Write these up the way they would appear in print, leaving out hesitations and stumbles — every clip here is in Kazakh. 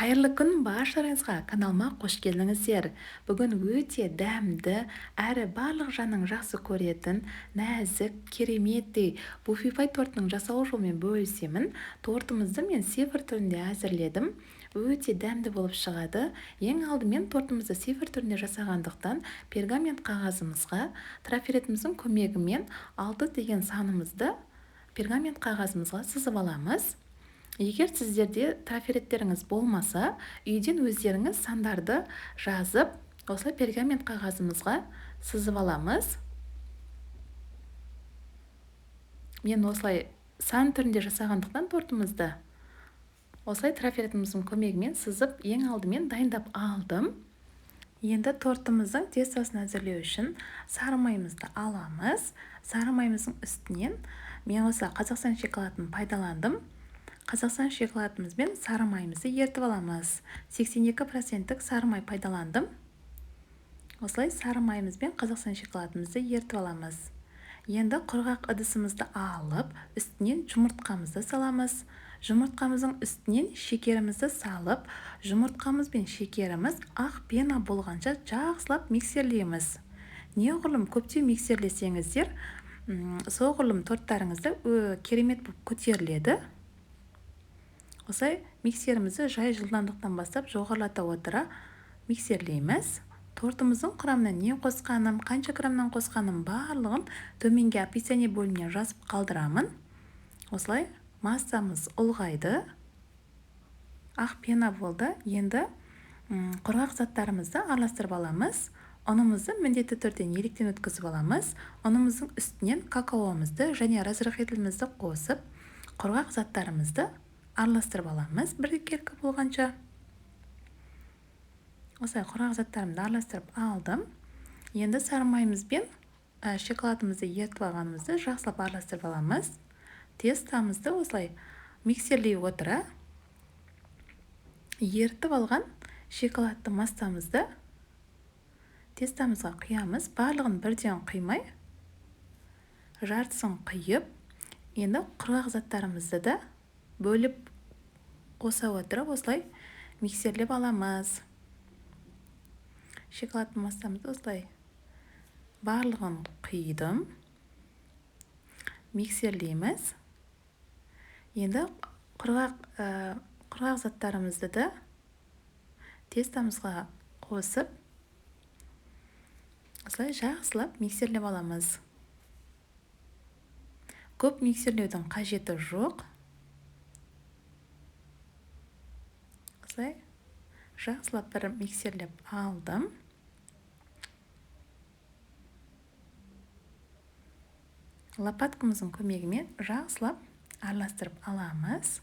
Қайырлы күн баршаларыңызға, каналыма қош келдіңіздер. Бүгін өте дәмді әрі барлық жанның жақсы көретін, нәзік, кереметтей буфифай тортының жасалу жолымен бөлісемін. Тортымызды мен сифр түрінде әзірледім. Өте дәмді болып шығады. Ең алдымен тортымызды сифр түрінде жасағандықтан пергамент қағазымызға трафаретіміздің көмегімен 6 деген санымызды пергамент қағазымызға сызып аламыз. Егер сіздерде трафареттеріңіз болмаса, үйден өздеріңіз сандарды жазып, осылай пергамент қағазымызға сызып аламыз. Мен осылай сан түрінде жасағандықтан тортымызды осылай трафаретіміздің көмегімен сызып, ең алдымен дайындап алдым. Енді тортымыздың тестасын әзірлеу үшін сары майымызды аламыз. Сары майымыздың үстінен мен осы Қазақстан шоколадын пайдаландым. Қазақстан шоколадымызбен сары майымызды ертіп аламыз. 82% сары май пайдаландым. Осылай сары майымызбен Қазақстан шоколадымызды ертіп аламыз. Енді құрғақ ыдысымызды алып, үстінен жұмыртқамызды саламыз. Жұмыртқамыздың үстінен шекерімізді салып, жұмыртқамыз бен шекеріміз ақ пена болғанша жақсылап миксерлейміз. Неғұрлым көптеу миксерлесеңіздер, соғұрлым торттарыңызды керемет болып көтеріледі. Осылай миксерімізді жай жылдамдықтан бастап жоғарылата отыра миксерлейміз. Тортымыздың құрамына не қосқаным, қанша граммнан қосқаным барлығын төменге описание бөліміне жазып қалдырамын. Осылай массамыз ұлғайды. Ақ пена болды. Енді құрғақ заттарымызды араластырып аламыз. Ұнымызды міндетті түрде електен өткізіп аламыз. Ұнымыздың үстінен какаомызды және разрыхителімізді қосып, құрғақ заттарымызды араластырып аламыз біркелкі болғанша. Осылай құрғақ заттарымды араластырып алдым. Енді сары майымызбен шоколадымызды ертіп алғанымызды жақсылап араластырып аламыз. Тестамызды осылай миксерлей отыра ертіп алған шоколадты массамызды тестамызға құямыз. Барлығын бірден құймай, жартысын құйып, енді құрғақ заттарымызды да бөліп қоса отырып осылай миксерлеп аламыз. Шоколадты массамызды осылай барлығын құйдым. Миксерлейміз. Енді құрғақ заттарымызды да тестамызға қосып, осылай жақсылап миксерлеп аламыз. Көп миксерлеудің қажеті жоқ. Осылай жақсылап бір миксерлеп алдым. Лопаткамыздың көмегімен жақсылап араластырып аламыз.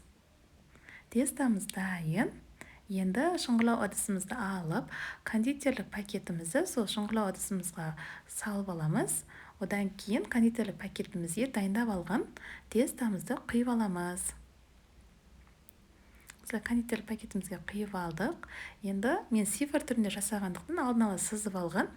Тестамыз дайын. Енді шұңғылау ыдысымызды алып, кондитерлік пакетімізді сол шұңғылау ыдысымызға салып аламыз. Одан кейін кондитерлік пакетімізге дайындап алған тестамызды құйып аламыз. Осылай кондитерлік пакетімізге құйып алдық. Енді мен сифр түрінде жасағандықтан алдын ала сызып алған.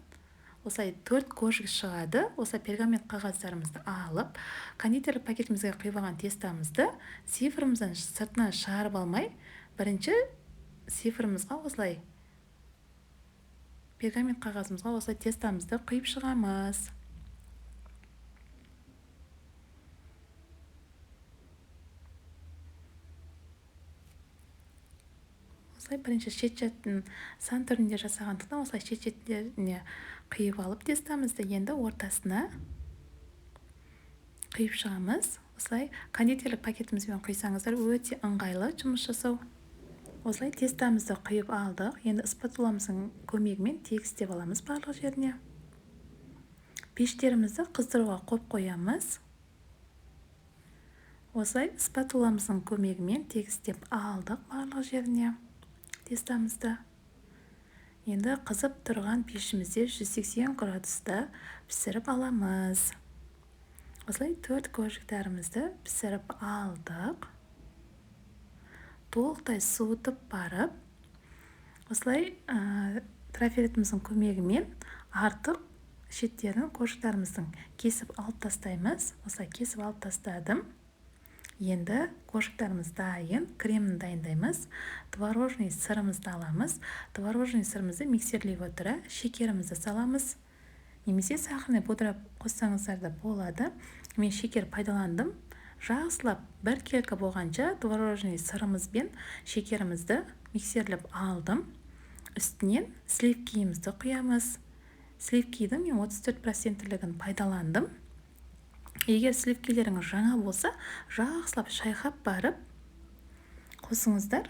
Осылай 4 кожик шығады. Осылай пергамент қағаздарымызды алып, кондитерлік пакетімізге құйып алған тестамызды сифрымыздан сыртынан шығарып алмай, бірінші сифрымызға осылай пергамент қағазымызға осылай тестамызды құйып шығамыз. Осылай бірінші шет-шетін сан түрінде жасағандықтан осылай шет-шеттеріне құйып алып тестамызды енді ортасына құйып шығамыз. Осылай кондитерлік пакетімізбен құйсаңыздар өте ыңғайлы жұмыс жасау. Осылай тестамызды құйып алдық. Енді спатуламыздың көмегімен тегістеп аламыз барлық жеріне. Пештерімізді қыздыруға қойып қоямыз. Осылай спатуламыздың көмегімен тегістеп алдық барлық жеріне тестамызды. Енді қызып тұрған пешімізде 180 градуста пісіріп аламыз. Осылай 4 кожиктарымызды пісіріп алдық. Толықтай суытып барып, осылай трафаретіміздің көмегімен артық шеттерін кожиктарымыздың кесіп алып тастаймыз. Осылай кесіп алып тастадым. Енді кошиктарымыз дайын, кремін дайындаймыз. Творожный сырымызды аламыз. Творожный сырымызды миксерлей отыра шекерімізді саламыз. Немесе сахарный пудра қоссаңыздар да болады. Мен шекер пайдаландым. Жақсылап бір келкі болғанша творожный сырымыз бен шекерімізді миксерлеп алдым. Үстінен сливкиімізді құямыз. Сливкидің мен 34%-лігін пайдаландым. Егер сливкилеріңіз жаңа болса, жақсылап шайқап барып қосыңыздар.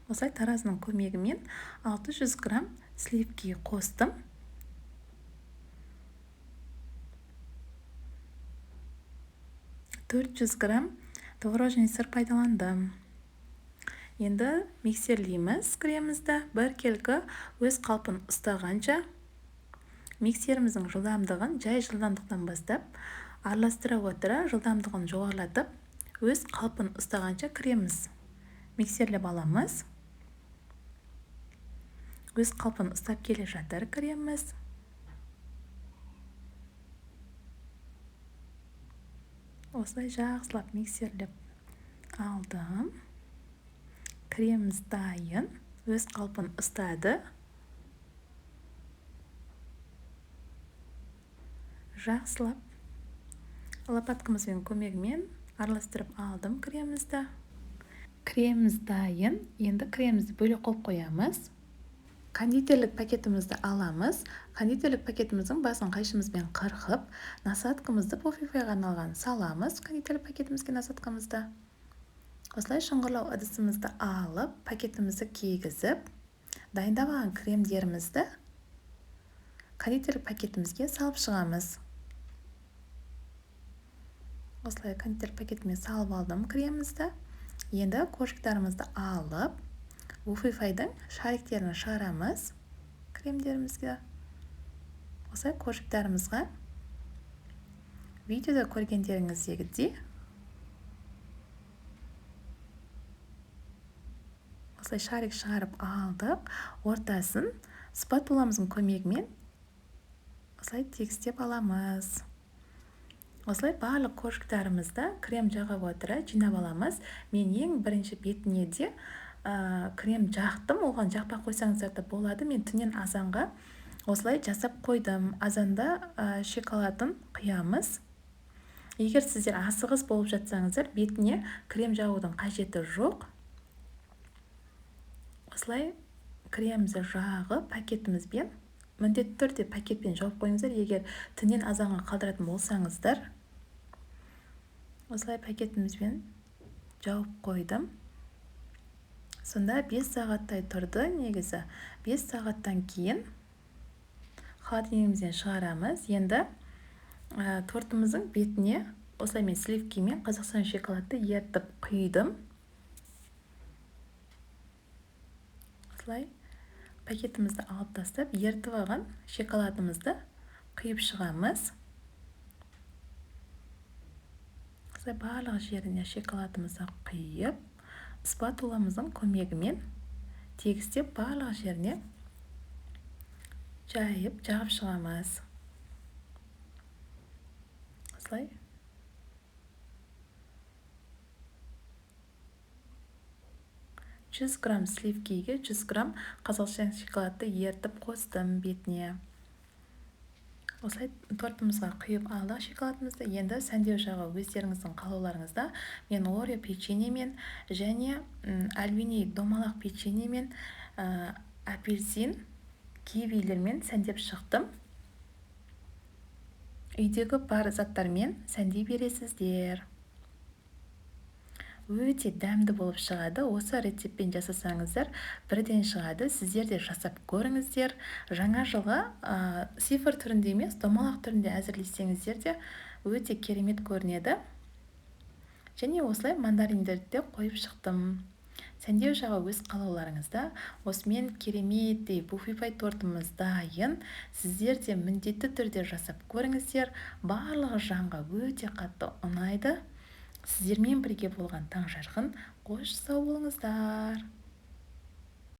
Осылай таразының көмегімен 600 грамм сливки қостым. 400 грамм творожный сыр пайдаландым. Енді миксерлейміз кремімізді. Бір келкі өз қалпын ұстағанша миксеріміздің жылдамдығын жай жылдамдықтан бастап араластыра отыра жылдамдығын жоғарылатып өз қалпын ұстағанша креміміз миксерлеп аламыз. Өз қалпын ұстап келе жатыр креміміз. Осылай жақсылап миксерлеп алдым. Креміміз дайын, өз қалпын ұстады. Жақсылап лопаткамызбен көмегімен араластырып алдым кремімізді. Креміміз дайын. Енді кремімізді бөлек қойып қоямыз. Кондитерлік пакетімізді аламыз. Кондитерлік пакетіміздің басын қайшымызбен қырқып, насадкамызды буфифайға арналған саламыз. Кондитерлік пакетімізге насадкамызды. Осылай шұңғырлау ыдысымызды алып, пакетімізді кигізіп, дайындап алған кремдерімізді кондитерлік пакетімізге салып шығамыз. Осылай кондитерлік пакетіме салып алдым кремімізді. Енді кошиктарымызды алып, буфифайдың шариктерін шығарамыз кремдерімізге. Осылай кошиктарымызға видеода көргендеріңіздегідей осылай шарик шығарып алдық. Ортасын спатуламыздың көмегімен осылай тегістеп аламыз. Осылай барлық кошиктарымызды крем жағып отыра жинап аламыз. Мен ең бірінші бетіне де крем жақтым. Оған жақпай қойсаңыздар да болады. Мен түнен азанға осылай жасап қойдым. Азанда шоколадын құямыз. Егер сіздер асығыс болып жатсаңыздар, бетіне крем жағудың қажеті жоқ. Осылай кремімізді жағып пакетімізбен, міндетті түрде пакетпен жауып қойыңыздар, егер түнен азанға қалдыратын болсаңыздар. Осылай пакетімізбен жауып қойдым. Сонда 5 сағаттай тұрды негізі. 5 сағаттан кейін холодильнигімізден шығарамыз. Енді тортымыздың бетіне осылай мен сливкимен Қазақстан шоколадты ертіп құйдым. Осылай пакетімізді алып тастап, ертіп алған шоколадымызды құйып шығамыз. Осылай барлық жеріне шоколадымызды құйып, спатуламыздың көмегімен тегістеп барлық жеріне жайып, жағып шығамыз. Осылай. Жүз грамм сливкиге 100 грамм Қазақстан шоколадты ертіп қостым бетіне. Осылай тортымызға құйып алдық шоколадымызды. Енді сәндеу жағы өздеріңіздің қалауларыңызда. Мен Орео печеньемен және альвини домалақ печеньемен, апельсин, кивилермен сәндеп шықтым. Үйдегі бар заттармен сәндей бересіздер. Өте дәмді болып шығады. Осы рецептпен жасасаңыздар, бірден шығады. Сіздер де жасап көріңіздер. Жаңа жылға сифр түрінде емес, домалақ түрінде әзірлесеңіздер де өте керемет көрінеді. Және осылай мандариндерді де қойып шықтым. Сәндеу жағы өз қалауларыңызда. Осымен кереметтей буфифай тортымыз дайын. Сіздер де міндетті түрде жасап көріңіздер. Барлығы жанға өте қатты ұнайды. Сіздермен бірге болған Таңжарқын. Қош сау болыңыздар.